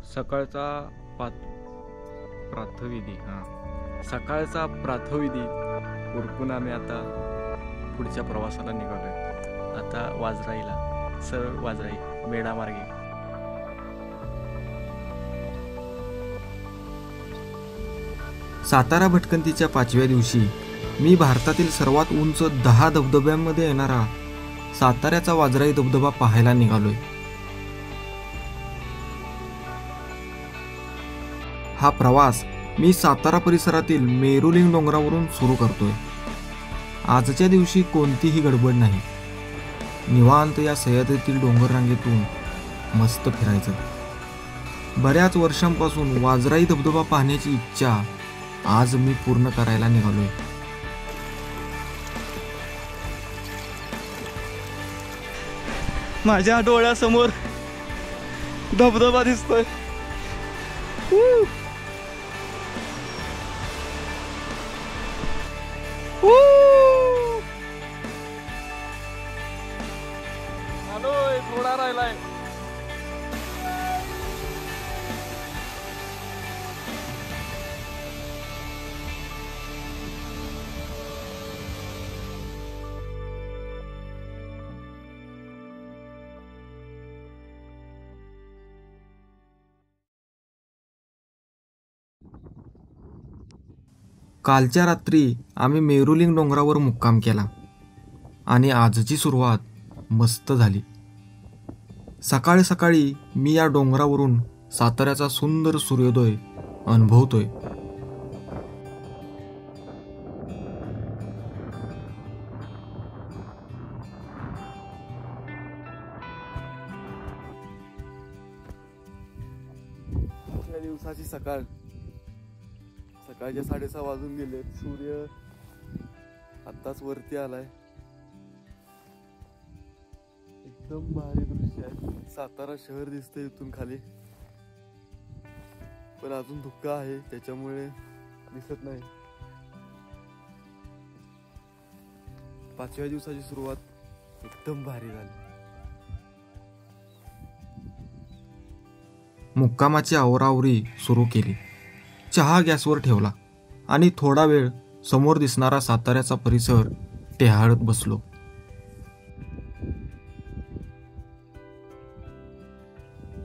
सकाळचा प्रातःविधी सकाळचा प्रातःविधी उरकून आम्ही आता पुढच्या प्रवासाला निघालोय। आता वाजराईला, सरळ वाजराई मेढामार्गे। सातारा भटकंतीच्या 5व्या दिवशी मी भारतातील सर्वात उंच 10 धबधब्यांमध्ये येणारा साताऱ्याचा वाजराई धबधबा पाहायला निघालोय। हा प्रवास मी सातारा परिसरातील मेरुलिंग डोंगरावरून सुरू करतोय। आजच्या दिवशी कोणतीही गडबड नाही, निवांत या सह्याद्रीतील डोंगर रांगेतून मस्त फिरायचं। बऱ्याच वर्षांपासून वाजराई धबधबा पाहण्याची इच्छा आज मी पूर्ण करायला निघालोय। माझ्या डोळ्यासमोर धबधबा दिसतोय। थोडा राहिलाय। कालच्या रात्री आम्ही मेरुलिंग डोंगरावर मुक्काम केला आणि आजची सुरुवात मस्त झाली। सकाळी सकाळी मी या डोंगरावरून साताऱ्याचा सुंदर सूर्योदय अनुभवतोय। या दिवसाची सकाळच्या 6:30 वाजून गेले। सूर्य आत्ताच वरती आलाय। एकदम भारी दृश्य आहे। सातारा शहर दिसतंय इथून खाली, पण अजून धुक्का आहे त्याच्यामुळे दिसत नाही। 5व्या दिवसाची सुरुवात एकदम भारी झाली। मुक्कामाची आवरावरी सुरू केली। चहा गॅसवर ठेवला आणि थोडा वेळ समोर दिसणारा साताऱ्याचा परिसर टेहाळत बसलो।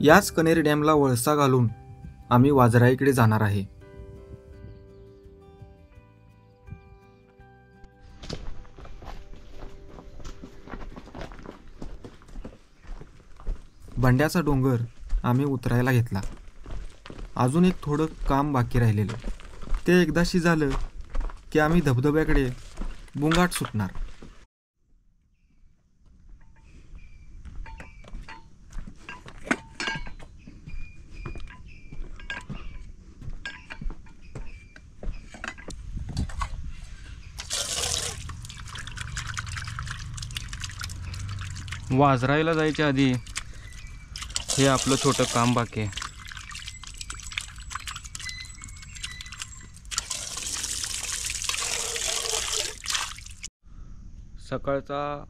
याच कनेरी डॅमला वळसा घालून आम्ही वाजराईकडे जाणार आहे। बंड्याचा डोंगर आम्ही उतरायला घेतला। अजून एक थोडं काम बाकी राहिलेलं, ते एकदाशी झालं की आम्ही धबधब्याकडे बुंगाट सुटणार। वाजराईला जायच्या आधी हे आपलं छोटं काम बाकी आहे। सकाळचा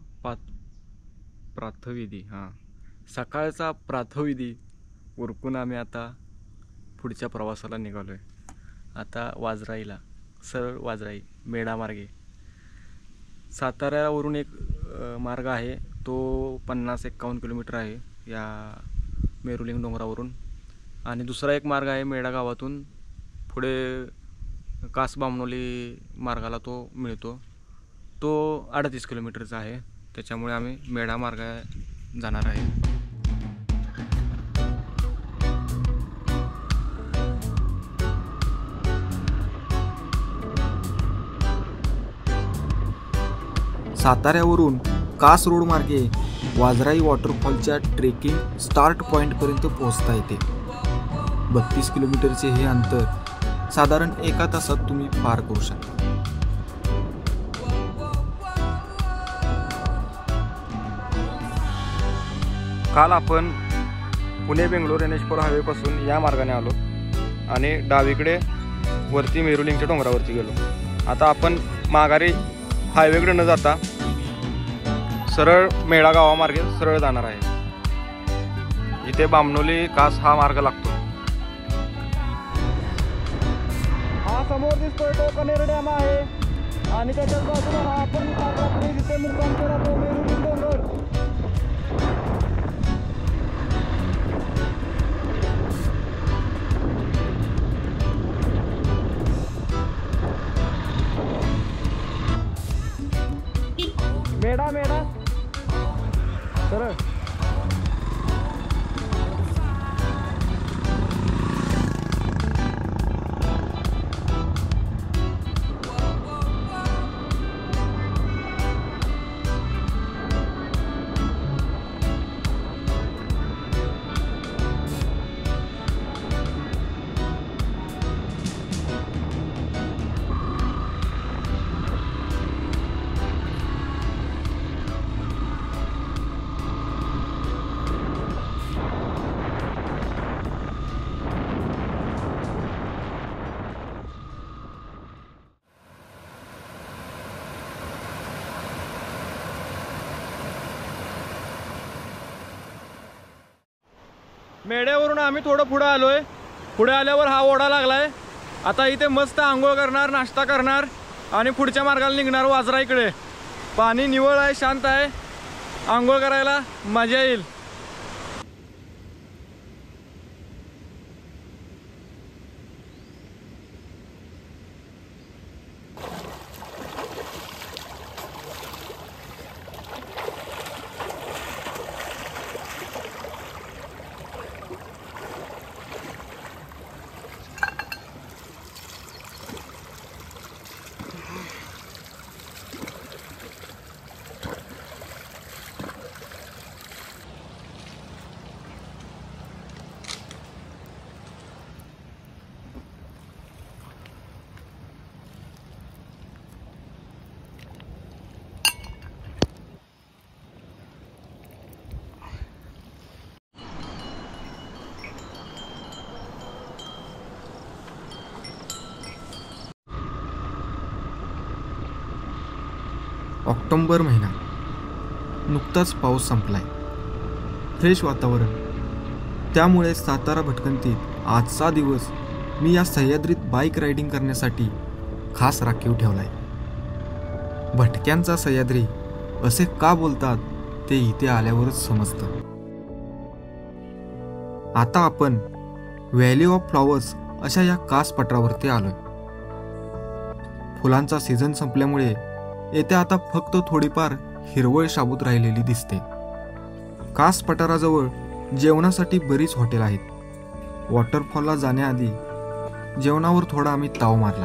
प्रातःविधी सकाळचा प्रातःविधी उरकून आम्ही आता पुढच्या प्रवासाला निघालोय। आता वाजराईला, सरळ वाजराई मेढामार्गे। साताऱ्यावरून एक मार्ग आहे, तो 50-51 किलोमीटर आहे या मेरुलिंग डोंगरावरून, आणि दुसरा एक मार्ग आहे मेढा गावातून पुढे कासबामनोली मार्गाला तो मिळतो, तो 38 किलोमीटरचा आहे। त्याच्यामुळे आम्ही मेढा मार्ग जाणार आहे। साताऱ्यावरून कास रोड मार्गे वाजराई वॉटरफॉलच्या ट्रेकिंग स्टार्ट पॉइंटपर्यंत पोहोचता येते। 32 किलोमीटरचे हे अंतर साधारण 1 तासात तुम्ही पार करू शकता। काल आपण पुणे बेंगलोर NH4 हायवेपासून या मार्गाने आलो आणि डावीकडे वरती मेरुलिंगच्या डोंगरावरती गेलो। आता आपण माघारी हायवेकडे न जाता सरळ मेढा गावामार्गे सरळ जाणार आहे। इथे बामनोली कास हा मार्ग लागतो। समोर दिसतोय तो कनेर डॅम आहे आणि त्याच्याच बाजूला हा आपण काल रात्री जिथे मुक्काम केला तो मेरुलिंग डोंगर. मेढा मेढा सरळ मेढ्यावरून आम्ही थोडं पुढे आलोय. पुढे आल्यावर हा ओढा लागलाय. आता इथे मस्त आंघोळ करणार, नाश्ता करणार आणि पुढच्या मार्गाला निघणार वाजरा इकडे. पाणी निवळ आहे, शांत आहे, आंघोळ करायला मजा येईल. ऑक्टोबर महिना, नुकताच पाऊस संपलाय, फ्रेश वातावरण. त्यामुळे सातारा भटकंतीत आजचा दिवस मी या सह्याद्रीत बाईक रायडिंग करण्यासाठी खास राखीव ठेवलाय. भटक्यांचा सह्याद्री असे का बोलतात ते इथे आल्यावरच समजतं. आता आपण व्हॅली ऑफ फ्लॉवर्स अशा या कास पठारावरती आलोय. फुलांचा सीझन संपल्यामुळे येथे आता फक्त थोडीफार हिरवळ शाबूत राहिलेली दिसते. कास पठाराजवळ जेवणासाठी बरीच हॉटेल आहेत. वॉटरफॉलला जाण्याआधी जेवणावर थोडा आम्ही ताव मारला.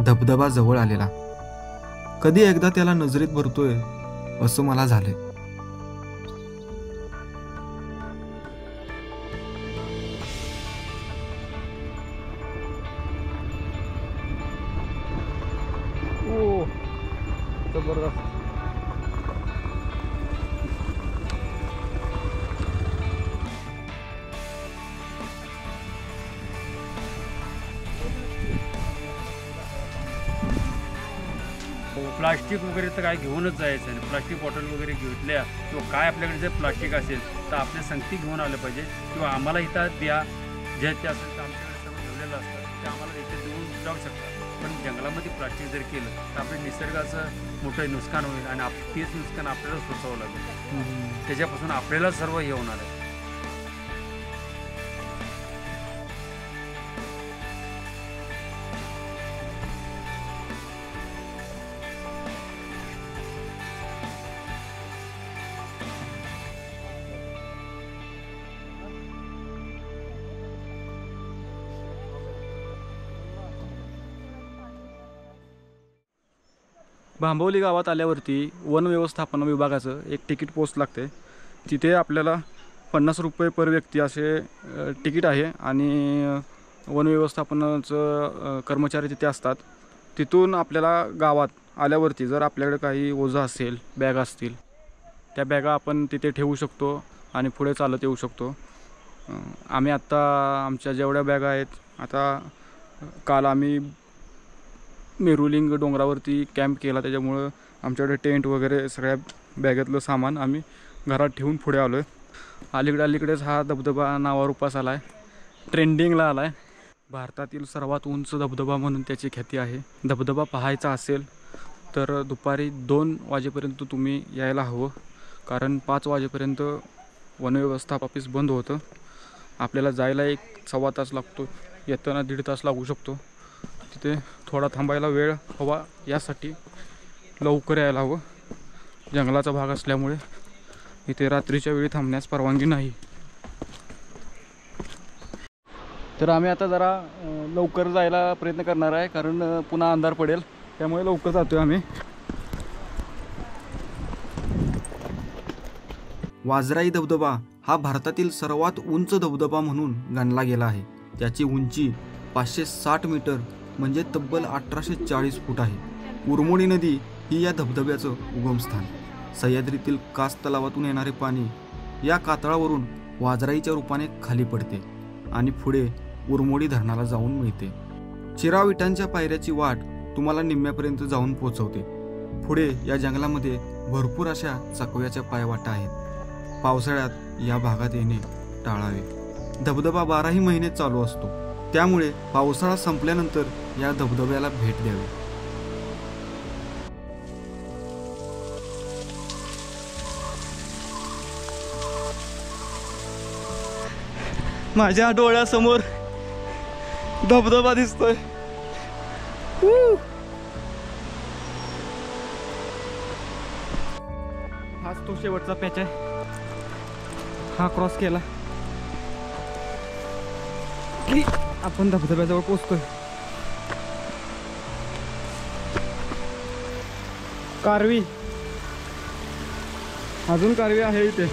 धबधबा जवळ आलेला, कधी एकदा त्याला नजरेत भरतोय असं मला झालंय. जबरदस्त. प्लास्टिक वगैरे तर काय घेऊनच जायचं नाही. प्लास्टिक बॉटल वगैरे घेतल्या किंवा काय आपल्याकडे जर प्लास्टिक असेल तर आपल्या संगती घेऊन आलं पाहिजे किंवा आम्हाला इथं द्या. जे ते असेल तर आमच्याकडे सगळं ठेवलेलं असतं ते आम्हाला इथे देऊन जाऊ शकतात. पण जंगलामध्ये प्लास्टिक जर केलं तर आपल्या निसर्गाचं मोठं नुकसान होईल आणि तेच नुकसान आपल्याला सोसावं लागेल. त्याच्यापासून आपल्याला सर्व हे होणार आहे. भांबवली गावात आल्यावरती वन व्यवस्थापन विभागाचं एक तिकीट पोस्ट लागते. तिथे आपल्याला 50 रुपये पर व्यक्ती असे तिकीट आहे आणि वन व्यवस्थापनाचं कर्मचारी तिथे असतात. तिथून आपल्याला गावात आल्यावरती जर आपल्याकडे काही ओझं असेल, बॅग असतील, त्या बॅगा आपण तिथे ठेवू शकतो आणि पुढे चालत येऊ शकतो. आम्ही आत्ता आमच्या जेवढ्या बॅगा आहेत, आता काल आम्ही मेरुलिंग डोंगरावरती कॅम्प केला, त्याच्यामुळं आमच्याकडे टेंट वगैरे सगळ्या बॅगेतलं सामान आम्ही घरात ठेवून पुढे आलो आहे. अलीकडेच हा धबधबा नावारूपास आला आहे. ट्रेंडिंगला आला आहे. भारतातील सर्वात उंच धबधबा म्हणून त्याची ख्याती आहे. धबधबा पाहायचा असेल तर दुपारी 2 वाजेपर्यंत तुम्ही यायला हवं, कारण 5 वाजेपर्यंत वनव्यवस्था ऑफिस बंद होतं. आपल्याला जायला 1-1.25 तास लागतो, येताना 1.5 तास लागू शकतो. तिथे थोडा थांबायला वेळ हवा, यासाठी लवकर यायला हवं. जंगलाचा भाग असल्यामुळे इथे रात्रीच्या वेळी थांबण्यास परवानगी नाही. तर आम्ही आता जरा लवकर जायला प्रयत्न करणार आहे, कारण पुन्हा अंधार पडेल, त्यामुळे लवकर जातोय आम्ही. वाजराई धबधबा हा भारतातील सर्वात उंच धबधबा म्हणून गणला गेला आहे. त्याची उंची 560 मीटर म्हणजे तब्बल 1840 फूट आहे. उरमोडी नदी ही या धबधब्याचं उगमस्थान. सह्याद्रीतील कास तलावातून येणारे पाणी या कातळावरून वाजराईच्या रूपाने खाली पडते आणि पुढे उरमोडी धरणाला जाऊन मिळते. चिरा विटांच्या पायऱ्याची वाट तुम्हाला निम्म्यापर्यंत जाऊन पोहोचवते. पुढे या जंगलामध्ये भरपूर अशा चकव्याच्या पायवाटा आहेत. पावसाळ्यात या भागात येणे टाळावे. धबधबा 12ही महिने चालू असतो, त्यामुळे पावसाळा संपल्यानंतर या धबधब्याला भेट द्यावी. माझ्या डोळ्यासमोर धबधबा दिसतोय. हाच तो शेवटचा पॅच आहे. हा क्रॉस केला की आपण धबधब्याजवळ पोहोचतोय. कारवी, अजून कारवी आहे इथे.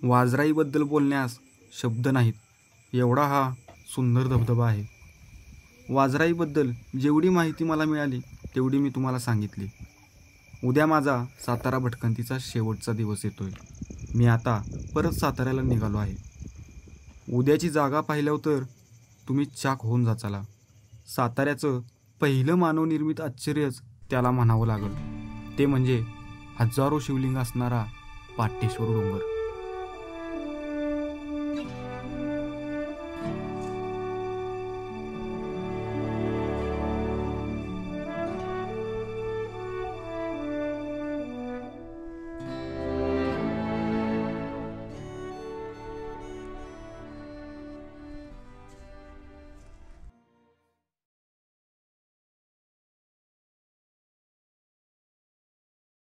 वाजराईबद्दल बोलण्यास शब्द नाहीत, एवढा हा सुंदर धबधबा आहे. वाजराईबद्दल जेवढी माहिती मला मिळाली तेवढी मी तुम्हाला सांगितली. उद्या माझा सातारा भटकंतीचा शेवटचा दिवस येतोय. मी आता परत साताऱ्याला निघालो आहे. उद्याची जागा पाहिल्यावर तर तुम्ही चाक होऊन जाचाला. साताऱ्याचं पहिलं मानवनिर्मित आश्चर्यच त्याला म्हणावं लागल, ते म्हणजे हजारो शिवलिंग असणारा पाटेश्वर डोंगर.